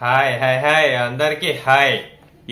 Hi hi hi అందరికి hi.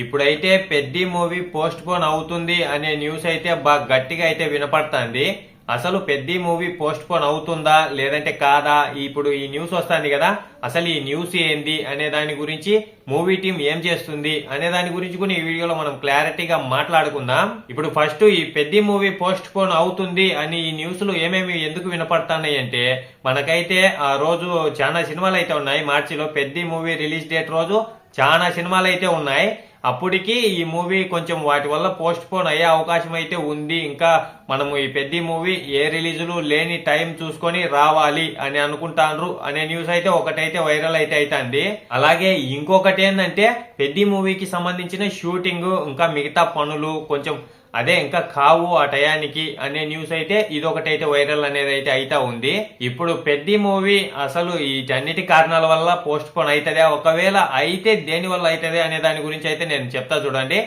ఇప్పుడైతే Peddi movie post phone అవుతుంది అనే న్యూస్ అయితే బాగా గట్టిగా అయితే వినపడుతుంది. అసలు పెద్ది మూవీ పోస్ట్ పోన్ అవుతుందా లేదంటే కాదా, ఇప్పుడు ఈ న్యూస్ వస్తుంది కదా, అసలు ఈ న్యూస్ ఏంది అనే దాని గురించి, మూవీ టీం ఏం చేస్తుంది అనే దాని గురించి కూడా ఈ వీడియోలో మనం క్లారిటీగా మాట్లాడుకుందాం. ఇప్పుడు ఫస్ట్ ఈ పెద్ది మూవీ పోస్ట్ పోన్ అవుతుంది అని ఈ న్యూస్ లో ఏమేమి ఎందుకు వినపడుతున్నాయి అంటే, మనకైతే ఆ రోజు చాలా సినిమాలు అయితే ఉన్నాయి. మార్చిలో పెద్ది మూవీ రిలీజ్ డేట్ రోజు చాలా సినిమాలు అయితే ఉన్నాయి. అప్పటికి ఈ మూవీ కొంచెం వాటి వల్ల పోస్ట్ పోన్ అయ్యే అవకాశం అయితే ఉంది. ఇంకా మనము ఈ పెద్ద మూవీ ఏ రిలీజులు లేని టైం చూసుకొని రావాలి అని అనుకుంటాండ్రు అనే న్యూస్ అయితే ఒకటైతే వైరల్ అయితే అవుతుంది. అలాగే ఇంకొకటి ఏంటంటే, పెద్ద మూవీకి సంబంధించిన షూటింగ్ ఇంకా మిగతా పనులు కొంచెం అదే ఇంకా కావు ఆ టయానికి అనే న్యూస్ అయితే ఇదొకటైతే వైరల్ అనేది అయితే అయితా ఉంది. ఇప్పుడు పెద్ద మూవీ అసలు వీటన్నిటి కారణాల వల్ల పోస్ట్ పోన్ అవుతుందా, ఒకవేళ అయితే దేని వల్ల అవుతుంది అనే దాని గురించి అయితే నేను చెప్తా చూడండి.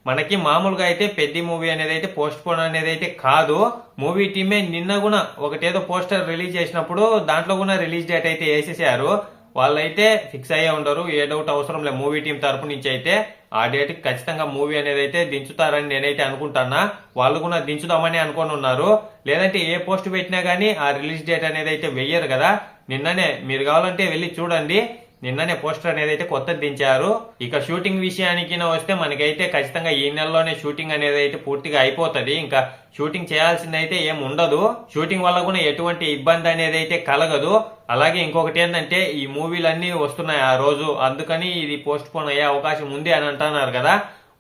మనకి మామూలుగా అయితే పెద్ద మూవీ అనేది అయితే పోస్ట్ పోన్ అనేది అయితే కాదు. మూవీ టీమే నిన్న కూడా ఒకటేదో పోస్టర్ రిలీజ్ చేసినప్పుడు దాంట్లో కూడా రిలీజ్ డేట్ అయితే వేసేసారు. వాళ్ళైతే ఫిక్స్ అయ్యే ఉండరు, ఏ డౌట్ అవసరం లేదు. మూవీ టీం తరపు నుంచి అయితే ఆ డేట్ కి ఖచ్చితంగా మూవీ అనేది అయితే దించుతారని నేనైతే అనుకుంటానా. వాళ్ళు కూడా దించుదామని అనుకొని ఉన్నారు. లేదంటే ఏ పోస్ట్ పెట్టినా గానీ ఆ రిలీజ్ డేట్ అనేది అయితే వెయ్యరు కదా. నిన్ననే మీరు కావాలంటే వెళ్ళి చూడండి, నిన్ననే పోస్టర్ అనేది అయితే కొత్తది దించారు. ఇక షూటింగ్ విషయానికి వస్తే మనకైతే ఖచ్చితంగా ఈ నెలలోనే షూటింగ్ అనేది అయితే పూర్తిగా అయిపోతుంది. ఇంకా షూటింగ్ చేయాల్సింది అయితే ఏం ఉండదు. షూటింగ్ వల్ల కూడా ఎటువంటి ఇబ్బంది అనేది అయితే కలగదు. అలాగే ఇంకొకటి ఏంటంటే, ఈ మూవీలన్నీ వస్తున్నాయి ఆ రోజు, అందుకని ఇది పోస్ట్ పోన్ అయ్యే అవకాశం ఉంది అని అంటున్నారు కదా.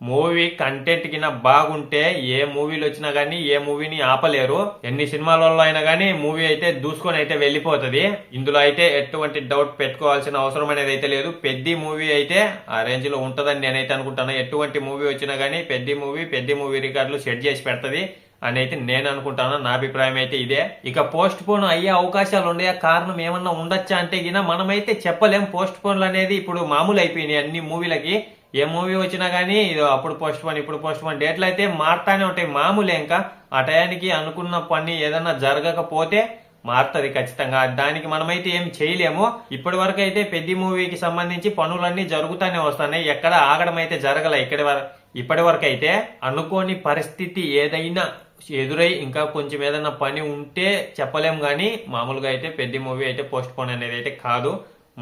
మూవీ కంటెంట్ కింద బాగుంటే ఏ మూవీలు వచ్చినా గానీ ఏ మూవీని ఆపలేరు. ఎన్ని సినిమాలలో అయినా గానీ మూవీ అయితే దూసుకొని అయితే వెళ్లిపోతుంది. ఇందులో అయితే ఎటువంటి డౌట్ పెట్టుకోవాల్సిన అవసరం అనేది అయితే లేదు. పెద్ద మూవీ అయితే ఆ రేంజ్ లో ఉంటదని నేనైతే అనుకుంటాను. ఎటువంటి మూవీ వచ్చినా గానీ పెద్ద మూవీ రికార్డులు సెట్ చేసి పెడతది అని అయితే నేను అనుకుంటాను. నా అభిప్రాయం అయితే ఇదే. ఇక పోస్ట్ పోన్ అయ్యే అవకాశాలు ఉండే కారణం ఏమన్నా ఉండొచ్చా అంటే గిన మనమైతే చెప్పలేం. పోస్ట్ పోన్లు అనేది ఇప్పుడు మామూలు అయిపోయినాయి అన్ని మూవీలకి. ఏ మూవీ వచ్చినా గానీ అప్పుడు పోస్ట్ పోన్ ఇప్పుడు పోస్ట్ పోన్ డేట్లు అయితే మారుతానే ఉంటాయి. మామూలే. ఇంకా ఆ టయానికి అనుకున్న పని ఏదన్నా జరగకపోతే మారుతుంది ఖచ్చితంగా. దానికి మనమైతే ఏం చేయలేము. ఇప్పటి వరకు అయితే పెద్ద మూవీకి సంబంధించి పనులన్నీ జరుగుతానే వస్తున్నాయి, ఎక్కడ ఆగడం అయితే జరగలే ఇప్పటి వరకు అయితే. అనుకోని పరిస్థితి ఏదైనా ఎదురై ఇంకా కొంచెం ఏదైనా పని ఉంటే చెప్పలేం గానీ, మామూలుగా అయితే పెద్ద మూవీ అయితే పోస్ట్ పోన్ అనేది అయితే కాదు.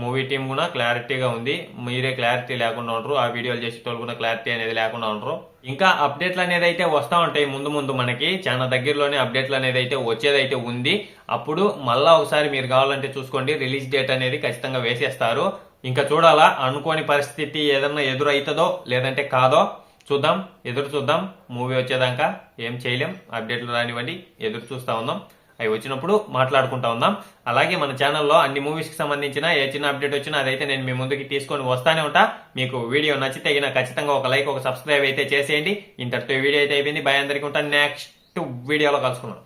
మూవీ టీం కూడా క్లారిటీగా ఉంది. మీరే క్లారిటీ లేకుండా ఉండరు, ఆ వీడియోలు చేసేటోళ్ళు కూడా క్లారిటీ అనేది లేకుండా ఉండరు. ఇంకా అప్డేట్లు అనేది అయితే వస్తూ ఉంటాయి ముందు మనకి చాలా దగ్గరలోనే అప్డేట్లు అనేది అయితే వచ్చేదైతే ఉంది. అప్పుడు మళ్ళా ఒకసారి మీరు కావాలంటే చూసుకోండి, రిలీజ్ డేట్ అనేది ఖచ్చితంగా వేసేస్తారు. ఇంకా చూడాలా, అనుకోని పరిస్థితి ఏదన్నా ఎదురైతుందో లేదంటే కాదో ఎదురు చూద్దాం. మూవీ వచ్చేదాకా ఏం చేయలేం. అప్డేట్లు రానివ్వండి, ఎదురు చూస్తా ఉందాం. అవి వచ్చినప్పుడు మాట్లాడుకుంటా ఉందాం. అలాగే మన ఛానల్లో అన్ని మూవీస్ కి సంబంధించిన ఏ చిన్న అప్డేట్ వచ్చినా అదైతే నేను మీ ముందుకి తీసుకొని వస్తానే ఉంటా. మీకు వీడియో నచ్చితే ఖచ్చితంగా ఒక లైక్ ఒక సబ్స్క్రైబ్ అయితే చేసేయండి. ఇంతటితో వీడియో అయితే అయిపోయింది. బాయ్ అందరికీ. ఉంటాను, నెక్స్ట్ వీడియోలో కలుసుకున్నాం.